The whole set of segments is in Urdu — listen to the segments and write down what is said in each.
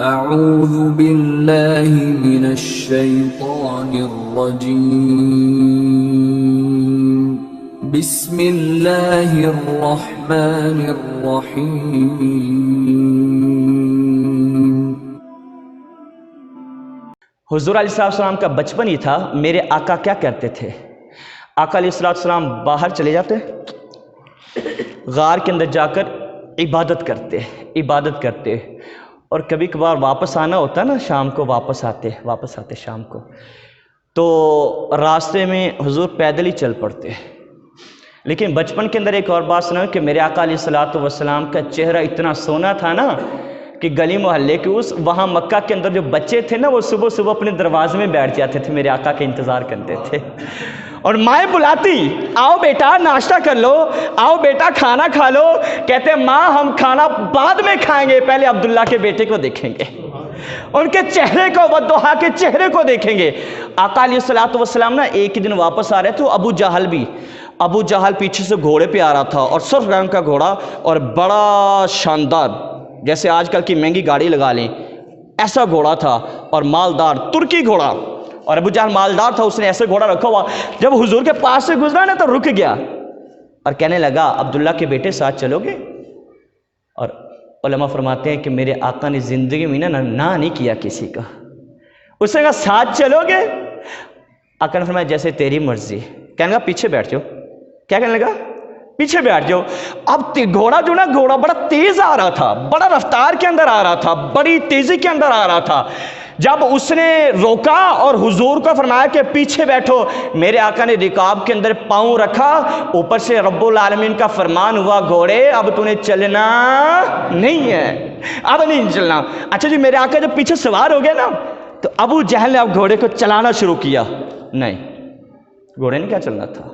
اعوذ باللہ من الشیطان الرجیم بسم اللہ الرحمن الرحیم۔ حضور علیہ السلام کا بچپن ہی تھا۔ میرے آقا کیا کرتے تھے؟ آقا علیہ السلام باہر چلے جاتے، غار کے اندر جا کر عبادت کرتے اور کبھی کبھار واپس آنا ہوتا نا، شام کو واپس آتے شام کو، تو راستے میں حضور پیدل ہی چل پڑتے۔ لیکن بچپن کے اندر ایک اور بات سنا کہ میرے آقا علیہ السلام کا چہرہ اتنا سونا تھا نا کہ گلی محلے کے وہاں مکہ کے اندر جو بچے تھے نا، وہ صبح صبح اپنے دروازے میں بیٹھ جاتے تھے، میرے آقا کا انتظار کرتے تھے۔ اور مائیں بلاتی، آؤ بیٹا ناشتہ کر لو، آؤ بیٹا کھانا کھا لو، کہتے ماں ہم کھانا بعد میں کھائیں گے، پہلے عبداللہ کے بیٹے کو دیکھیں گے، ان کے چہرے کو، ودوحا کے چہرے کو دیکھیں گے۔ آقا علیہ السلام نا ایک ہی دن واپس آ رہے تھے، ابو جہل پیچھے سے گھوڑے پہ آ رہا تھا، اور سرخ رنگ کا گھوڑا اور بڑا شاندار، جیسے آج کل کی مہنگی گاڑی لگا لیں ایسا گھوڑا تھا، اور مالدار ترکی گھوڑا، اور ابو جہل مالدار تھا، اس نے ایسے گھوڑا رکھا ہوا۔ جب حضور کے پاس سے گزرا نا تو رک گیا اور کہنے لگا عبداللہ کے بیٹے ساتھ چلو گے؟ اور علماء فرماتے ہیں کہ میرے آقا نے زندگی میں نہ نہیں کیا کسی کا، اس نے کہا ساتھ چلو گے؟ آقا نے فرمایا جیسے تیری مرضی۔ کہنے لگا پیچھے بیٹھ جاؤ۔ کیا کہنے لگا؟ پیچھے بیٹھ جاؤ۔ اب گھوڑا جو نا، گھوڑا بڑا تیز آ رہا تھا، بڑا رفتار کے اندر آ رہا تھا، بڑی تیزی کے اندر آ رہا تھا۔ جب اس نے روکا اور حضور کو فرمایا کہ پیچھے بیٹھو، میرے آقا نے رکاب کے اندر پاؤں رکھا، اوپر سے رب العالمین کا فرمان ہوا گھوڑے اب تو نے چلنا نہیں ہے، اب نہیں چلنا۔ اچھا جی، میرے آقا جب پیچھے سوار ہو گیا نا تو ابو جہل نے اب گھوڑے کو چلانا شروع کیا۔ نہیں، گھوڑے نے کیا چلنا تھا،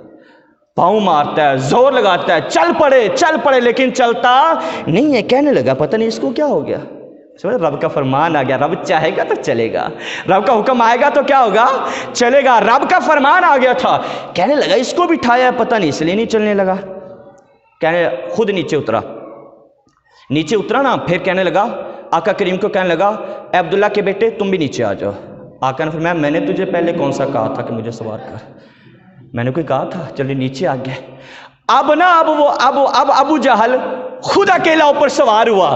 پاؤں مارتا ہے، زور لگاتا ہے، چل پڑے لیکن چلتا نہیں ہے۔ کہنے لگا پتہ نہیں اس کو کیا ہو گیا۔ رب کا فرمان آ گیا، رب چاہے گا تو چلے گا، رب کا حکم آئے گا تو کیا ہوگا، چلے گا، رب کا فرمان آ گیا تھا۔ کہنے لگا اس کو بٹھایا ہے پتہ نہیں اس لیے نہیں چلنے لگا۔ کہنے خود نیچے اترا نا، پھر کہنے لگا آقا کریم کو، کہنے لگا اے عبداللہ کے بیٹے تم بھی نیچے آ جاؤ۔ آقا نے فرمایا میں نے تجھے پہلے کون سا کہا تھا کہ مجھے سوار کر؟ میں نے کوئی کہا تھا؟ چلے نیچے آ گئے۔ اب ابو جہل خود اکیلا اوپر سوار ہوا،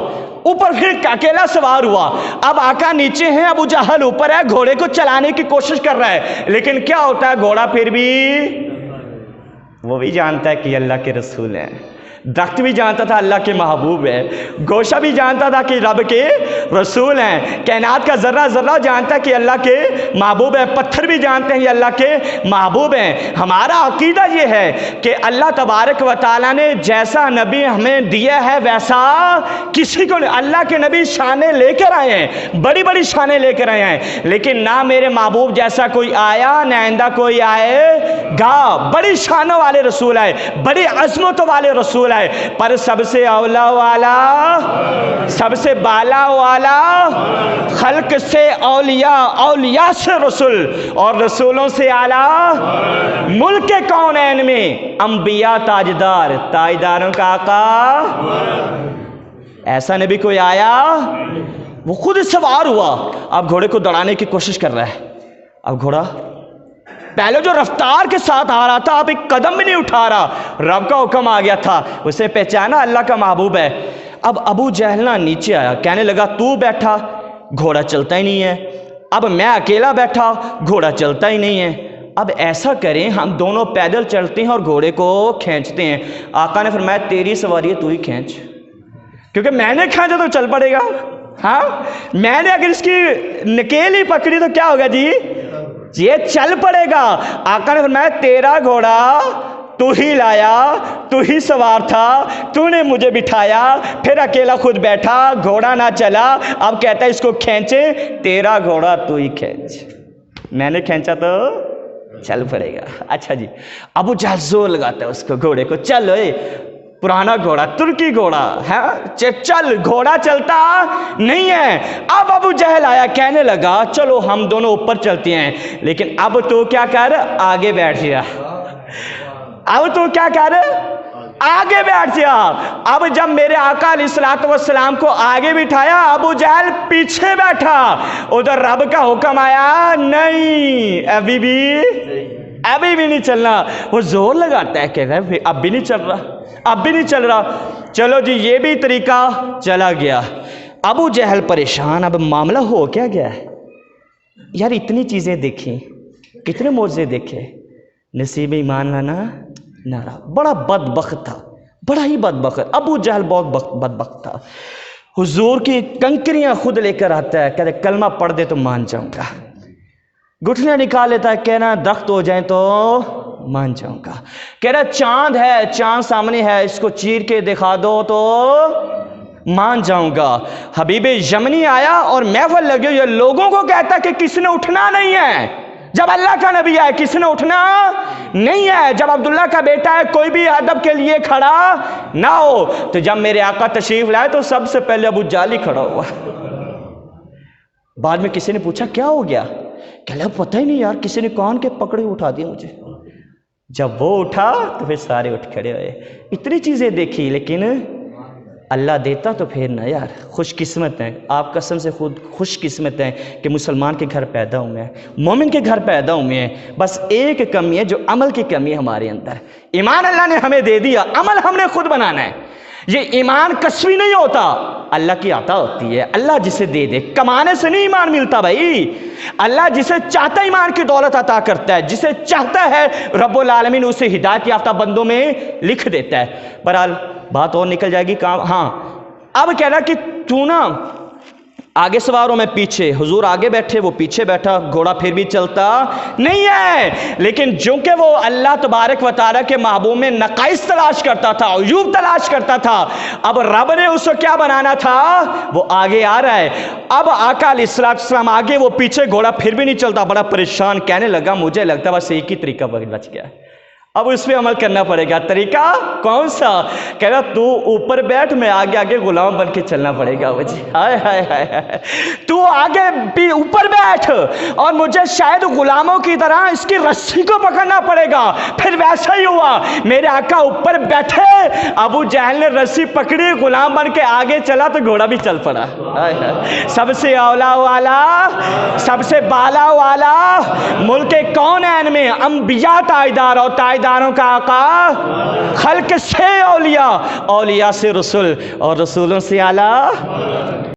اوپر پھر اکیلا سوار ہوا۔ اب آقا نیچے ہیں، ابو جہل اوپر ہے، گھوڑے کو چلانے کی کوشش کر رہا ہے، لیکن کیا ہوتا ہے گھوڑا پھر بھی وہ بھی جانتا ہے کہ اللہ کے رسول ہیں، درخت بھی جانتا تھا اللہ کے محبوب ہے، گوشہ بھی جانتا تھا کہ رب کے رسول ہیں، کائنات کا ذرہ ذرہ جانتا ہے کہ اللہ کے محبوب ہے، پتھر بھی جانتے ہیں یہ اللہ کے محبوب ہیں۔ ہمارا عقیدہ یہ ہے کہ اللہ تبارک و تعالیٰ نے جیسا نبی ہمیں دیا ہے ویسا کسی کو نہیں۔ اللہ کے نبی شانیں لے کر آئے ہیں، بڑی بڑی شانیں لے کر آئے ہیں، لیکن نہ میرے محبوب جیسا کوئی آیا نہ آئندہ کوئی آئے گا۔ بڑی شانوں والے رسول آئے، بڑی عظمتوں والے رسول آئے، پر سب سے اولا والا، سب سے بالا والا، خلق سے اولیاء، اولیاء سے رسول، اور رسولوں سے اعلیٰ، ملک کونین میں انبیاء تاجدار، تاجداروں کا آقا۔ ایسا نبی کوئی آیا؟ وہ خود سوار ہوا، اب گھوڑے کو دوڑانے کی کوشش کر رہا ہے۔ اب گھوڑا پہلے جو رفتار کے ساتھ آ رہا تھا اب ایک قدم بھی نہیں اٹھا رہا، رب کا حکم آ گیا تھا، اسے پہچانا اللہ کا محبوب ہے۔ اب ابو جہل نیچے آیا، کہنے لگا تو بیٹھا گھوڑا چلتا ہی نہیں ہے، اب میں اکیلا بیٹھا گھوڑا چلتا ہی نہیں ہے، اب ایسا کریں ہم دونوں پیدل چلتے ہیں اور گھوڑے کو کھینچتے ہیں۔ آقا نے فرمایا تیری سواری ہے تو ہی کھینچ، کیونکہ میں نے کھینچا تو چل پڑے گا، ہاں میں نے اگر اس کی نکیل ہی پکڑی تو کیا ہوگا جی، یہ چل پڑے گا۔ آقا نے فرمایا تیرا گھوڑا تو ہی لایا، تو ہی سوار تھا، تو نے مجھے بٹھایا، پھر اکیلا خود بیٹھا، گھوڑا نہ چلا، اب کہتا ہے اس کو کھینچے، تیرا گھوڑا تو ہی کھینچ، میں نے کھینچا تو چل پڑے گا۔ اچھا جی، ابو جہل زور لگاتا ہے اس کو، گھوڑے کو، چل اے پرانا گھوڑا، ترکی گھوڑا ہے، چل، گھوڑا چلتا نہیں ہے۔ اب ابو جہل آیا، کہنے لگا چلو ہم دونوں اوپر چلتے ہیں، لیکن اب تو کیا کر، آگے بیٹھ گیا، اب تو کیا کر، آگے بیٹھ گیا۔ اب جب میرے آقا علیہ الصلوۃ والسلام کو آگے بٹھایا، ابو جہل پیچھے بیٹھا۔ ادھر رب کا حکم آیا، نہیں ابھی بھی نہیں چلنا۔ وہ زور لگاتا ہے کہ اب بھی نہیں چل رہا، اب بھی نہیں چل رہا۔ چلو جی یہ بھی طریقہ چلا گیا۔ ابو جہل پریشان، اب معاملہ ہو کیا گیا ہے یار، اتنی چیزیں دیکھیں، کتنے معجزے دیکھے، نصیب ایمان لانا نہ رہا۔ بڑا بدبخت تھا، بڑا ہی بدبخت۔ ابو جہل بہت بدبخت تھا۔ حضور کی کنکریاں خود لے کر آتا ہے، کہتے کلمہ پڑھ دے تو مان جاؤں گا۔ گٹھلیاں نکال لیتا ہے، کہنا درخت ہو جائیں تو مان جاؤں گا۔ کہہ رہا چاند ہے، چاند سامنے ہے، اس کو چیر کے دکھا دو تو مان جاؤں گا۔ حبیب یمنی آیا اور محفل لگے ہوئے لوگوں کو کہتا کہ کس نے اٹھنا نہیں ہے۔ جب اللہ کا نبی آئے کس نے اٹھنا نہیں ہے۔ جب عبداللہ کا بیٹا ہے کوئی بھی ادب کے لیے کھڑا نہ ہو۔ تو جب میرے آقا تشریف لائے تو سب سے پہلے ابو جہل ہی کھڑا ہوا۔ بعد میں کسی نے پوچھا کیا ہو گیا، کہ لیں پتہ ہی نہیں یار، کسی نے کان کے پکڑے اٹھا دیا مجھے۔ جب وہ اٹھا تو پھر سارے اٹھ کھڑے ہوئے۔ اتنی چیزیں دیکھی، لیکن اللہ دیتا تو پھر نہ یار۔ خوش قسمت ہیں آپ، قسم سے خود خوش قسمت ہیں کہ مسلمان کے گھر پیدا ہوئے ہیں، مومن کے گھر پیدا ہوئے ہیں۔ بس ایک کمی ہے، جو عمل کی کمی ہے ہمارے اندر۔ ایمان اللہ نے ہمیں دے دیا، عمل ہم نے خود بنانا ہے۔ یہ ایمان کسبی نہیں ہوتا، اللہ کی عطا ہوتی ہے۔ اللہ جسے دے دے، کمانے سے نہیں ایمان ملتا بھائی۔ اللہ جسے چاہتا ایمان کی دولت عطا کرتا ہے، جسے چاہتا ہے رب العالمین اسے ہدایت یافتہ بندوں میں لکھ دیتا ہے۔ بہرحال بات اور نکل جائے گی کام۔ ہاں اب کہہ رہا کہ تو نا آگے سوار ہو میں پیچھے، حضور آگے بیٹھے وہ پیچھے بیٹھا، گھوڑا پھر بھی چلتا نہیں ہے۔ لیکن چونکہ وہ اللہ تبارک و تعالیٰ کے محبوب میں نقائص تلاش کرتا تھا، عیوب تلاش کرتا تھا، اب رب نے اس کو کیا بنانا تھا، وہ آگے آ رہا ہے۔ اب آقا علیہ السلام آگے، وہ پیچھے، گھوڑا پھر بھی نہیں چلتا، بڑا پریشان، کہنے لگا مجھے لگتا بس ایک ہی طریقہ بچ گیا ہے، اب اس پہ عمل کرنا پڑے گا۔ طریقہ کون سا؟ کہہ رہا تو اوپر بیٹھ، میں آگے آگے غلام بن کے چلنا پڑے گا مجھے۔ ہائے ہائے ہائے، تو آگے بھی اوپر بیٹھ اور مجھے شاید غلاموں کی طرح اس کی رسی کو پکڑنا پڑے گا۔ پھر ویسا ہی ہوا، میرے آقا اوپر بیٹھے، ابو جہل نے رسی پکڑی، غلام بن کے آگے چلا تو گھوڑا بھی چل پڑا۔ سب سے اولا والا، سب سے بالا والا، ملک کونین میں انبیاء تاجدار اور تاجداروں کا آقا، خلق سے اولیاء، اولیاء سے رسول اور رسولوں سے اعلیٰ۔